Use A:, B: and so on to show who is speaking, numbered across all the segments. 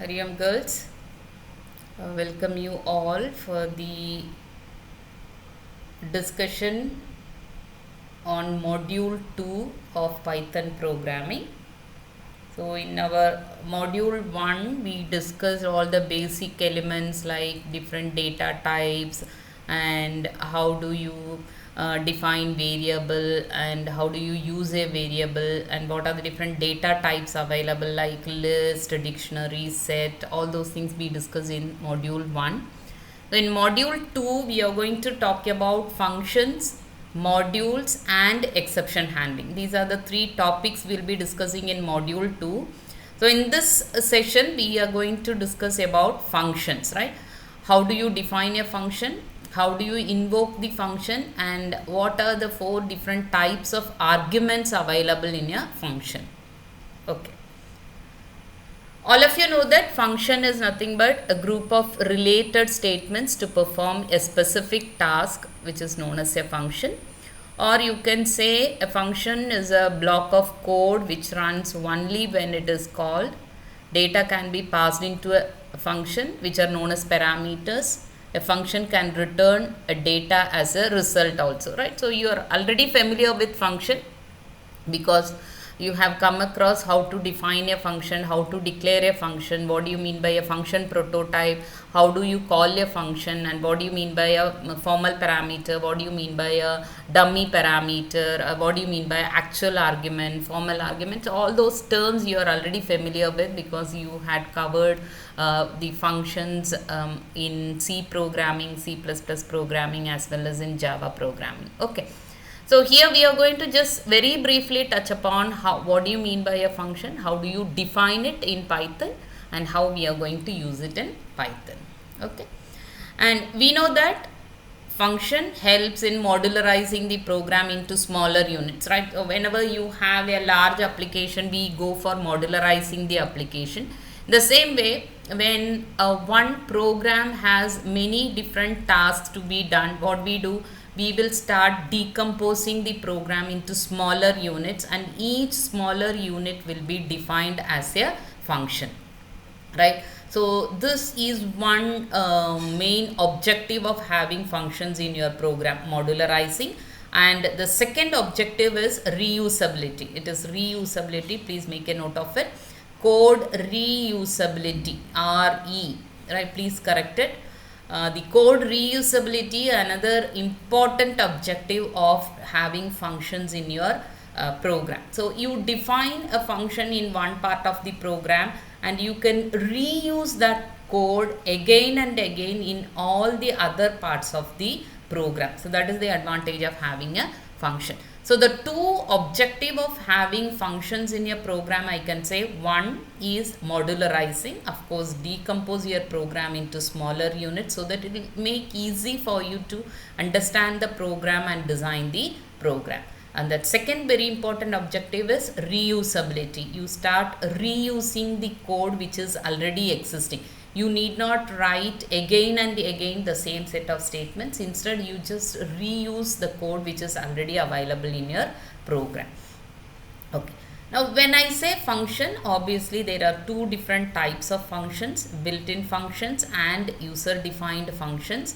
A: Hariam girls, welcome you all for the discussion on module 2 of Python programming. So in our module 1 we discussed all the basic elements like different data types and how do you define variable and how do you use a variable and what are the different data types available like list, dictionary, set, all those things we discussed in module 1. So in module 2 we are going to talk about functions, modules and exception handling. These are the three topics we'll be discussing in module 2. So in this session we are going to discuss about functions, right? How do you define a function? How do you invoke the function? And what are the 4 different types of arguments available in a function? Okay. All of you know that function is nothing but a group of related statements to perform a specific task, which is known as a function. Or you can say a function is a block of code which runs only when it is called. Data can be passed into a function which are known as parameters. A function can return a data as a result also, right? So you are already familiar with function because you have come across how to define a function, how to declare a function, what do you mean by a function prototype, how do you call a function, and what do you mean by a formal parameter, what do you mean by a dummy parameter, what do you mean by actual argument, formal arguments. All those terms you are already familiar with because you had covered the functions in C programming, C++ programming, as well as in Java programming. Okay. So here we are going to just very briefly touch upon what do you mean by a function, how do you define it in Python, and how we are going to use it in Python. Okay. And we know that function helps in modularizing the program into smaller units, right? So whenever you have a large application, we go for modularizing the application. The same way, when one program has many different tasks to be done, what we do, we will start decomposing the program into smaller units, and each smaller unit will be defined as a function, right? So this is one main objective of having functions in your program, modularizing. And the second objective is reusability. It is reusability. Please make a note of it. Code reusability, RE, right? Please correct it. The code reusability, another important objective of having functions in your program. So you define a function in one part of the program and you can reuse that code again and again in all the other parts of the program. So that is the advantage of having a function. So the two objective of having functions in your program, I can say, one is modularizing. Of course, decompose your program into smaller units so that it will make easy for you to understand the program and design the program. And that second very important objective is reusability. You start reusing the code which is already existing. You need not write again and again the same set of statements. Instead, you just reuse the code which is already available in your program. Okay. Now, when I say function, obviously there are two different types of functions, built-in functions and user-defined functions.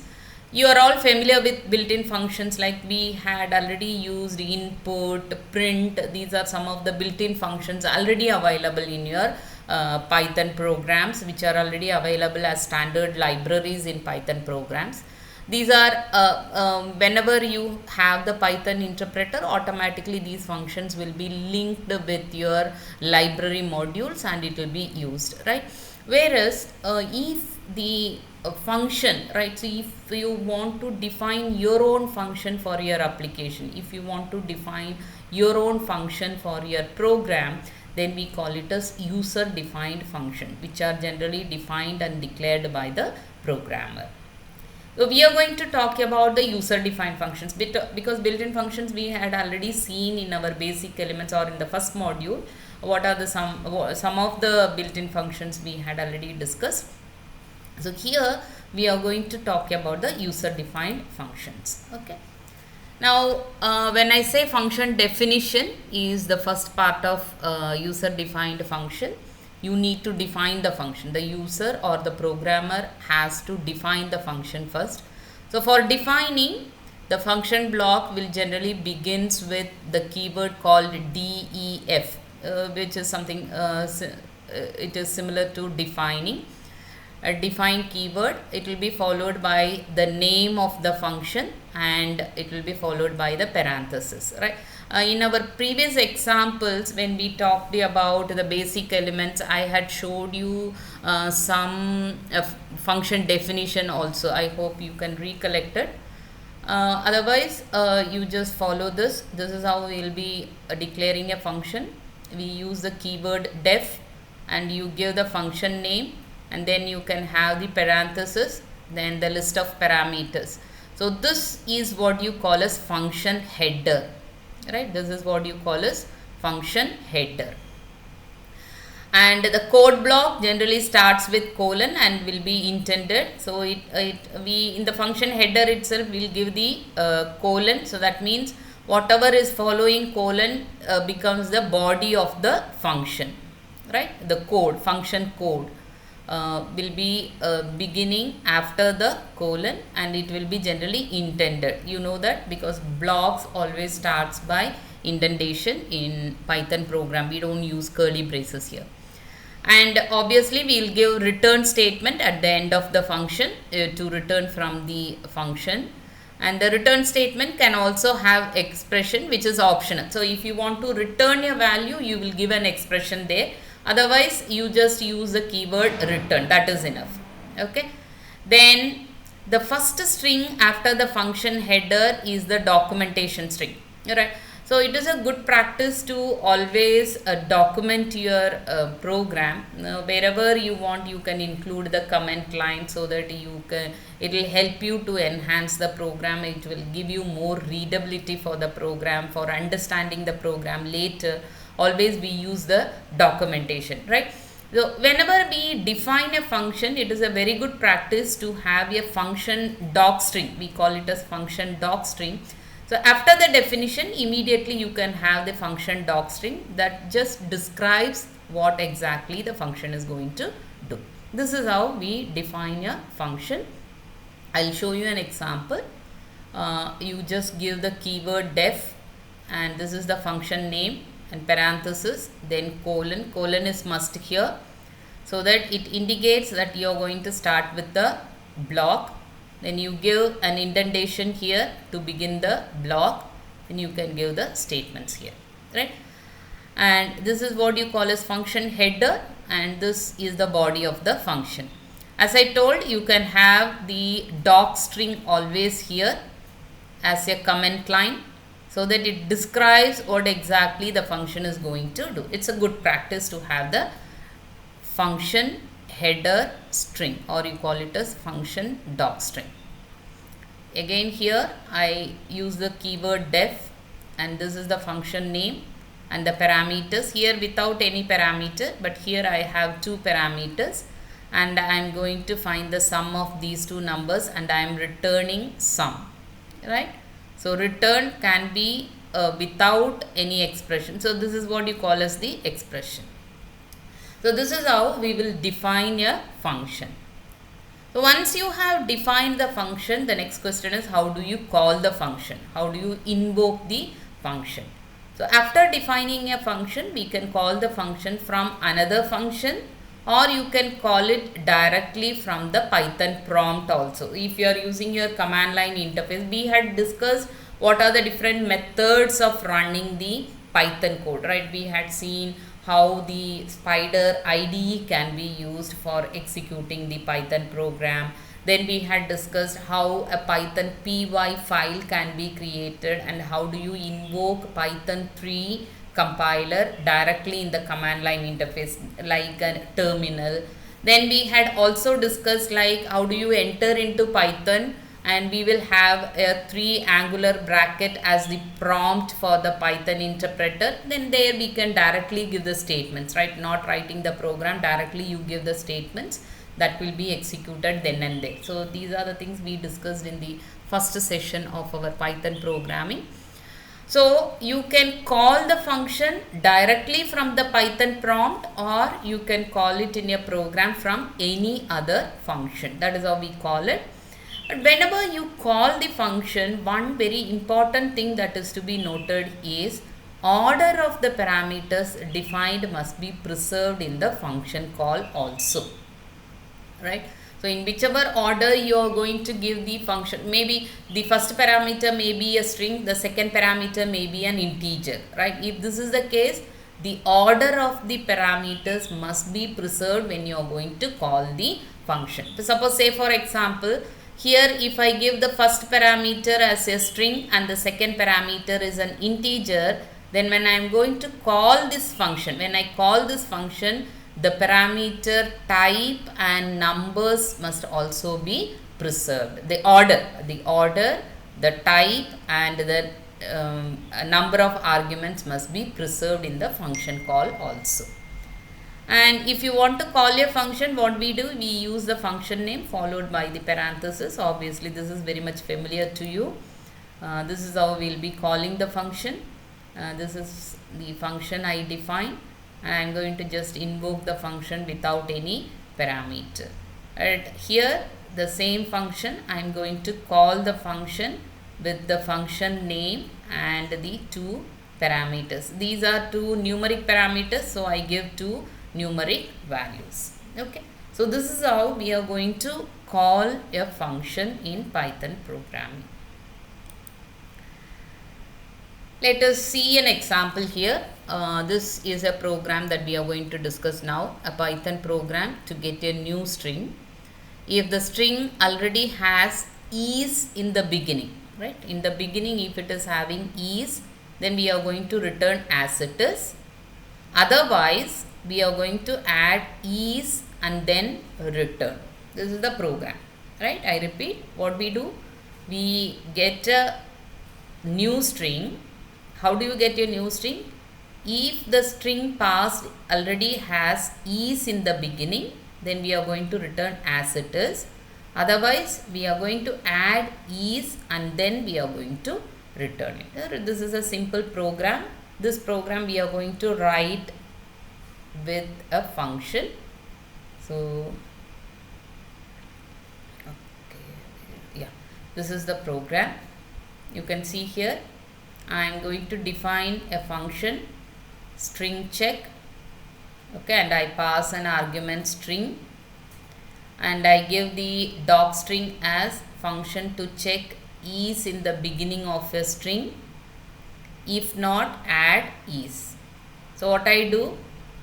A: You are all familiar with built-in functions, like we had already used input, print. These are some of the built-in functions already available in your Python programs, which are already available as standard libraries in Python programs. These are whenever you have the Python interpreter, automatically these functions will be linked with your library modules and it will be used, right? Whereas if the function, right, so if you want to define your own function for your application, if you want to define your own function for your program, then we call it as user defined function, which are generally defined and declared by the programmer. So we are going to talk about the user defined functions because built-in functions we had already seen in our basic elements or in the first module. What are the some of the built-in functions we had already discussed. So here we are going to talk about the user defined functions. Okay. Now, when I say function definition is the first part of user defined function. you need to define the function. The user or the programmer has to define the function first. So for defining, the function block will generally begins with the keyword called def, which is something it is similar to defining. A defined keyword, it will be followed by the name of the function, and it will be followed by the parenthesis, right? In our previous examples, when we talked about the basic elements, I had showed you some function definition also. I hope you can recollect it. Otherwise, you just follow this. This is how we will be declaring a function. We use the keyword def, and you give the function name, and then you can have the parenthesis, then the list of parameters. So this is what you call as function header, right? This is what you call as function header. And the code block generally starts with colon and will be intended. So we in the function header itself will give the colon. So that means whatever is following colon becomes the body of the function, right? The code, function code will be beginning after the colon, and it will be generally indented. You know that because blocks always starts by indentation in Python program. We don't use curly braces here. And obviously we will give return statement at the end of the function to return from the function. And the return statement can also have expression which is optional. So if you want to return a value, you will give an expression there. Otherwise, you just use the keyword return. That is enough. Okay. Then the first string after the function header is the documentation string. Alright. So it is a good practice to always document your program. Wherever you want, you can include the comment line so that you can, it will help you to enhance the program. It will give you more readability for the program, for understanding the program later. Always we use the documentation, right? So whenever we define a function, it is a very good practice to have a function docstring. We call it as function docstring. So after the definition, immediately you can have the function docstring that just describes what exactly the function is going to do. This is how we define a function. I'll show you an example. You just give the keyword def, and this is the function name, and parenthesis, then colon. Colon is must here, so that it indicates that you are going to start with the block. Then you give an indentation here to begin the block, and you can give the statements here, right? And this is what you call as function header, and this is the body of the function. As I told, you can have the docstring always here as a comment line, so that it describes what exactly the function is going to do. It's a good practice to have the function header string, or you call it as function docstring. Again here I use the keyword def, and this is the function name and the parameters here without any parameter, but here I have two parameters, and I am going to find the sum of these two numbers, and I am returning sum, right? So return can be without any expression. So this is what you call as the expression. So this is how we will define a function. So once you have defined the function, the next question is how do you call the function? How do you invoke the function? So after defining a function, we can call the function from another function, or you can call it directly from the Python prompt also. If you are using your command line interface, we had discussed what are the different methods of running the Python code, right? We had seen how the Spider IDE can be used for executing the Python program. Then we had discussed how a Python py file can be created, and how do you invoke Python 3 compiler directly in the command line interface like a terminal. Then we had also discussed like how do you enter into Python, and we will have a 3 angular bracket as the prompt for the Python interpreter. Then there we can directly give the statements, right? Not writing the program, directly you give the statements that will be executed then and there. So these are the things we discussed in the first session of our Python programming. So you can call the function directly from the Python prompt, or you can call it in a program from any other function. That is how we call it. But whenever you call the function, one very important thing that is to be noted is order of the parameters defined must be preserved in the function call also, right? So in whichever order you are going to give the function, maybe the first parameter may be a string, the second parameter may be an integer, right? If this is the case, the order of the parameters must be preserved when you are going to call the function. So suppose, say for example, here if I give the first parameter as a string and the second parameter is an integer, then when I am going to call this function, when I call this function, the parameter type and numbers must also be preserved. The order, the type and the number of arguments must be preserved in the function call also. And if you want to call a function, what we do, we use the function name followed by the parenthesis. Obviously this is very much familiar to you. This is how we will be calling the function. This is the function I define. I am going to just invoke the function without any parameter. Right here, the same function, I am going to call the function with the function name and the two parameters. These are two numeric parameters, so I give two numeric values. Okay, so this is how we are going to call a function in Python programming. Let us see an example here. This is a program that we are going to discuss now, a Python program to get a new string. If the string already has is in the beginning, right? In the beginning, if it is having is, then we are going to return as it is. Otherwise, we are going to add is and then return. This is the program, right? I repeat, what we do, we get a new string. How do you get a new string? If the string passed already has is in the beginning, then we are going to return as it is. Otherwise, we are going to add is and then we are going to return it. This is a simple program. This program we are going to write with a function. So, okay, yeah, this is the program. You can see here, I am going to define a function string check, okay, and I pass an argument string and I give the doc string as function to check is in the beginning of a string. If not, add is. So what I do,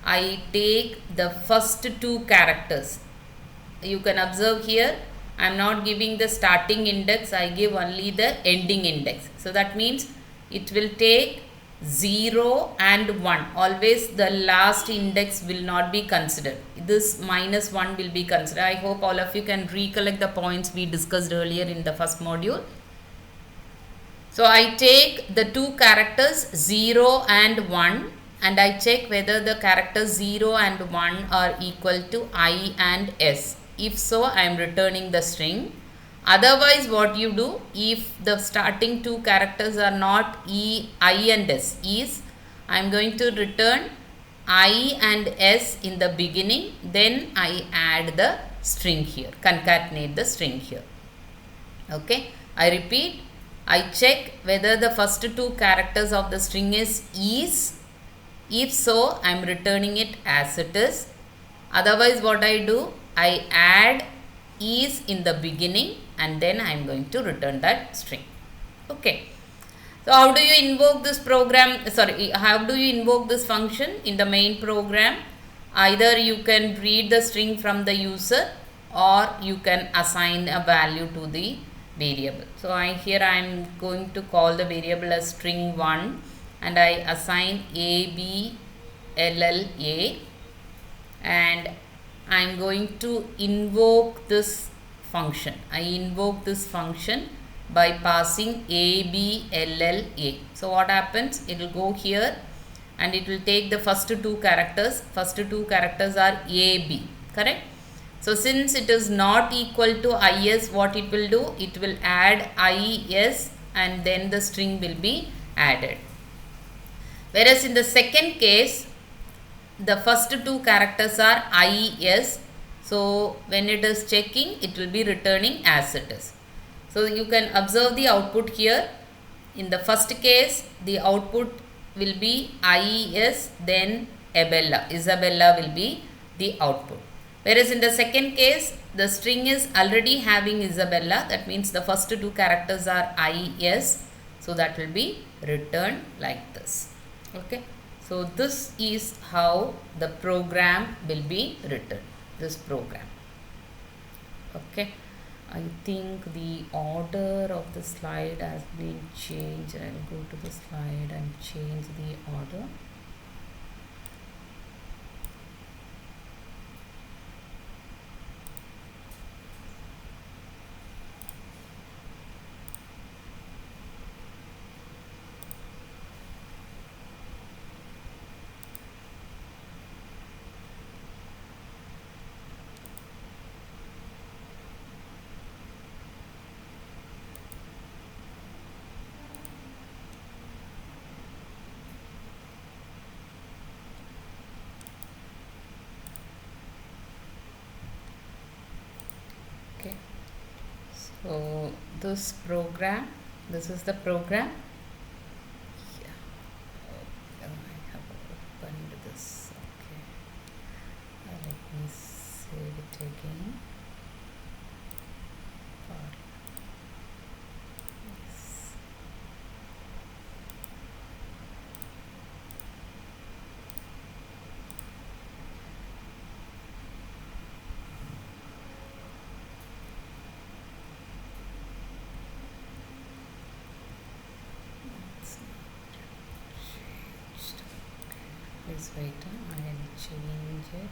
A: I take the first two characters. You can observe here, I am not giving the starting index, I give only the ending index. So that means it will take 0 and 1. Always the last index will not be considered. This minus 1 will be considered. I hope all of you can recollect the points we discussed earlier in the first module. So I take the two characters 0 and 1 and I check whether the characters 0 and 1 are equal to I and S. If so, I am returning the string. Otherwise, what you do, if the starting two characters are not I and S, is, I am going to return I and S in the beginning, then I add the string here, concatenate the string here. Okay, I repeat, I check whether the first two characters of the string is. If so, I am returning it as it is. Otherwise, what I do, I add is in the beginning and then I am going to return that string. Okay. So how do you invoke this program? How do you invoke this function in the main program? Either you can read the string from the user or you can assign a value to the variable. So here I am going to call the variable as string1 and I assign ABLLA and I am going to invoke this function. I invoke this function by passing ABLLA. So what happens? It will go here and it will take the first two characters. First two characters are AB, correct? So since it is not equal to IS, what it will do? It will add IS and then the string will be added. Whereas in the second case, the first two characters are IS. So when it is checking, it will be returning as it is. So you can observe the output here. In the first case, the output will be IES, then Isabella will be the output. Whereas in the second case, the string is already having Isabella. That means the first two characters are IES. So that will be returned like this. Okay. So this is how the program will be written. This program. Okay. I think the order of the slide has been changed. I will go to the slide and change the order. Okay, so this is the program. Yeah. I have opened this. Okay, let me save it again. Yes. Please wait, I will change it.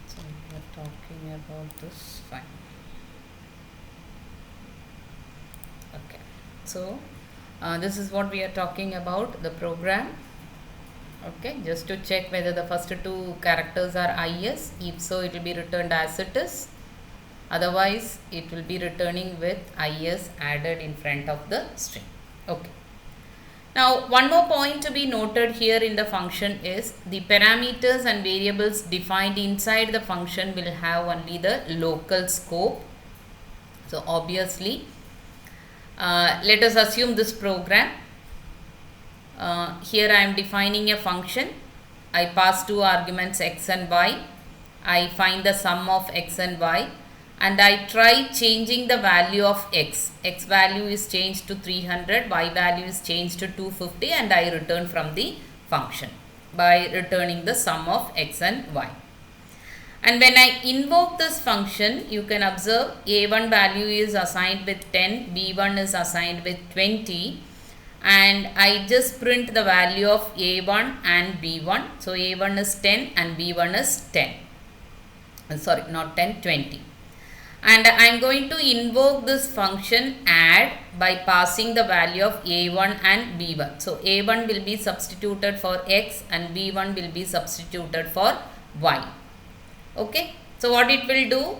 A: So we are talking about this, fine. Okay, so this is what we are talking about, the program. Okay, just to check whether the first two characters are IS. If so, it will be returned as it is. Otherwise, it will be returning with IS added in front of the string. Okay. Now, one more point to be noted here in the function is the parameters and variables defined inside the function will have only the local scope. So, obviously, let us assume this program. Here I am defining a function. I pass two arguments x and y. I find the sum of x and y. And I try changing the value of x. X value is changed to 300, y value is changed to 250, and I return from the function by returning the sum of x and y. And when I invoke this function, you can observe a1 value is assigned with 10, b1 is assigned with 20, and I just print the value of a1 and b1. So a1 is 10 and b1 is 10. Sorry, not 10, 20. And I am going to invoke this function add by passing the value of a1 and b1. So a1 will be substituted for x and b1 will be substituted for y. Okay. So what it will do,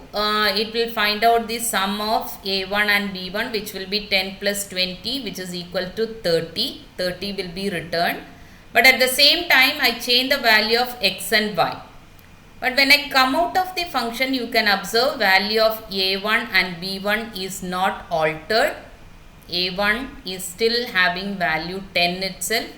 A: it will find out the sum of a1 and b1, which will be 10 plus 20, which is equal to 30. 30 will be returned. But at the same time, I change the value of x and y. But when I come out of the function, you can observe value of a1 and b1 is not altered. a1 is still having value 10 itself.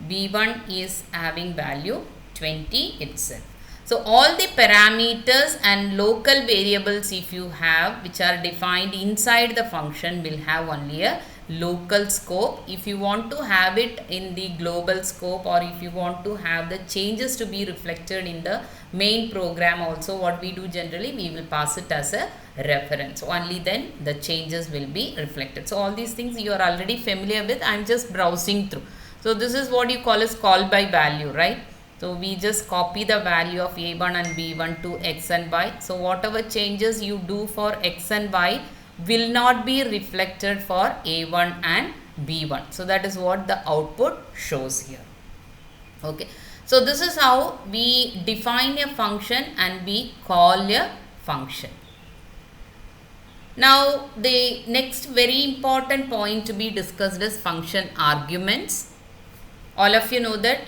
A: b1 is having value 20 itself. So all the parameters and local variables, if you have, which are defined inside the function, will have only a local scope. If you want to have it in the global scope, or if you want to have the changes to be reflected in the main program also, what we do generally, we will pass it as a reference. Only then the changes will be reflected. So all these things you are already familiar with. I am just browsing through. So this is what you call as call by value, right? So we just copy the value of a1 and b1 to x and y. So whatever changes you do for x and y will not be reflected for a1 and b1. So that is what the output shows here. Okay. So this is how we define a function and we call a function. Now the next very important point to be discussed is function arguments. All of you know that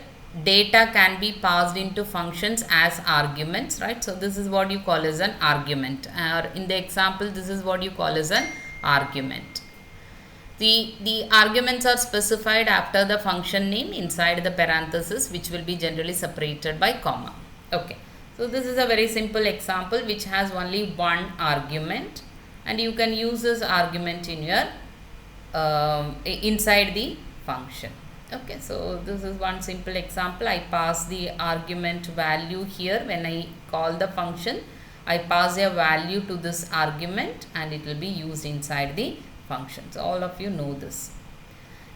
A: data can be passed into functions as arguments, right? So this is what you call as an argument, or in the example this is what you call as an argument. The arguments are specified after the function name inside the parenthesis, which will be generally separated by comma. Okay, so this is a very simple example which has only one argument, and you can use this argument in your inside the function. Okay, so this is one simple example. I pass the argument value here. When I call the function, I pass a value to this argument and it will be used inside the function. So all of you know this.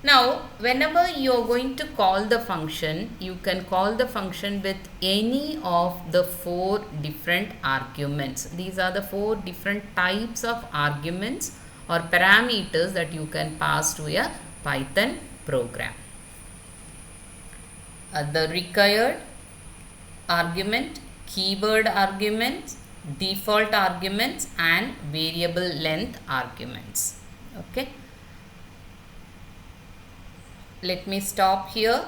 A: Now whenever you are going to call the function, you can call the function with any of the 4 different arguments. These are the 4 different types of arguments or parameters that you can pass to a Python program. The required argument, keyword arguments, default arguments and variable length arguments. Okay, let me stop here.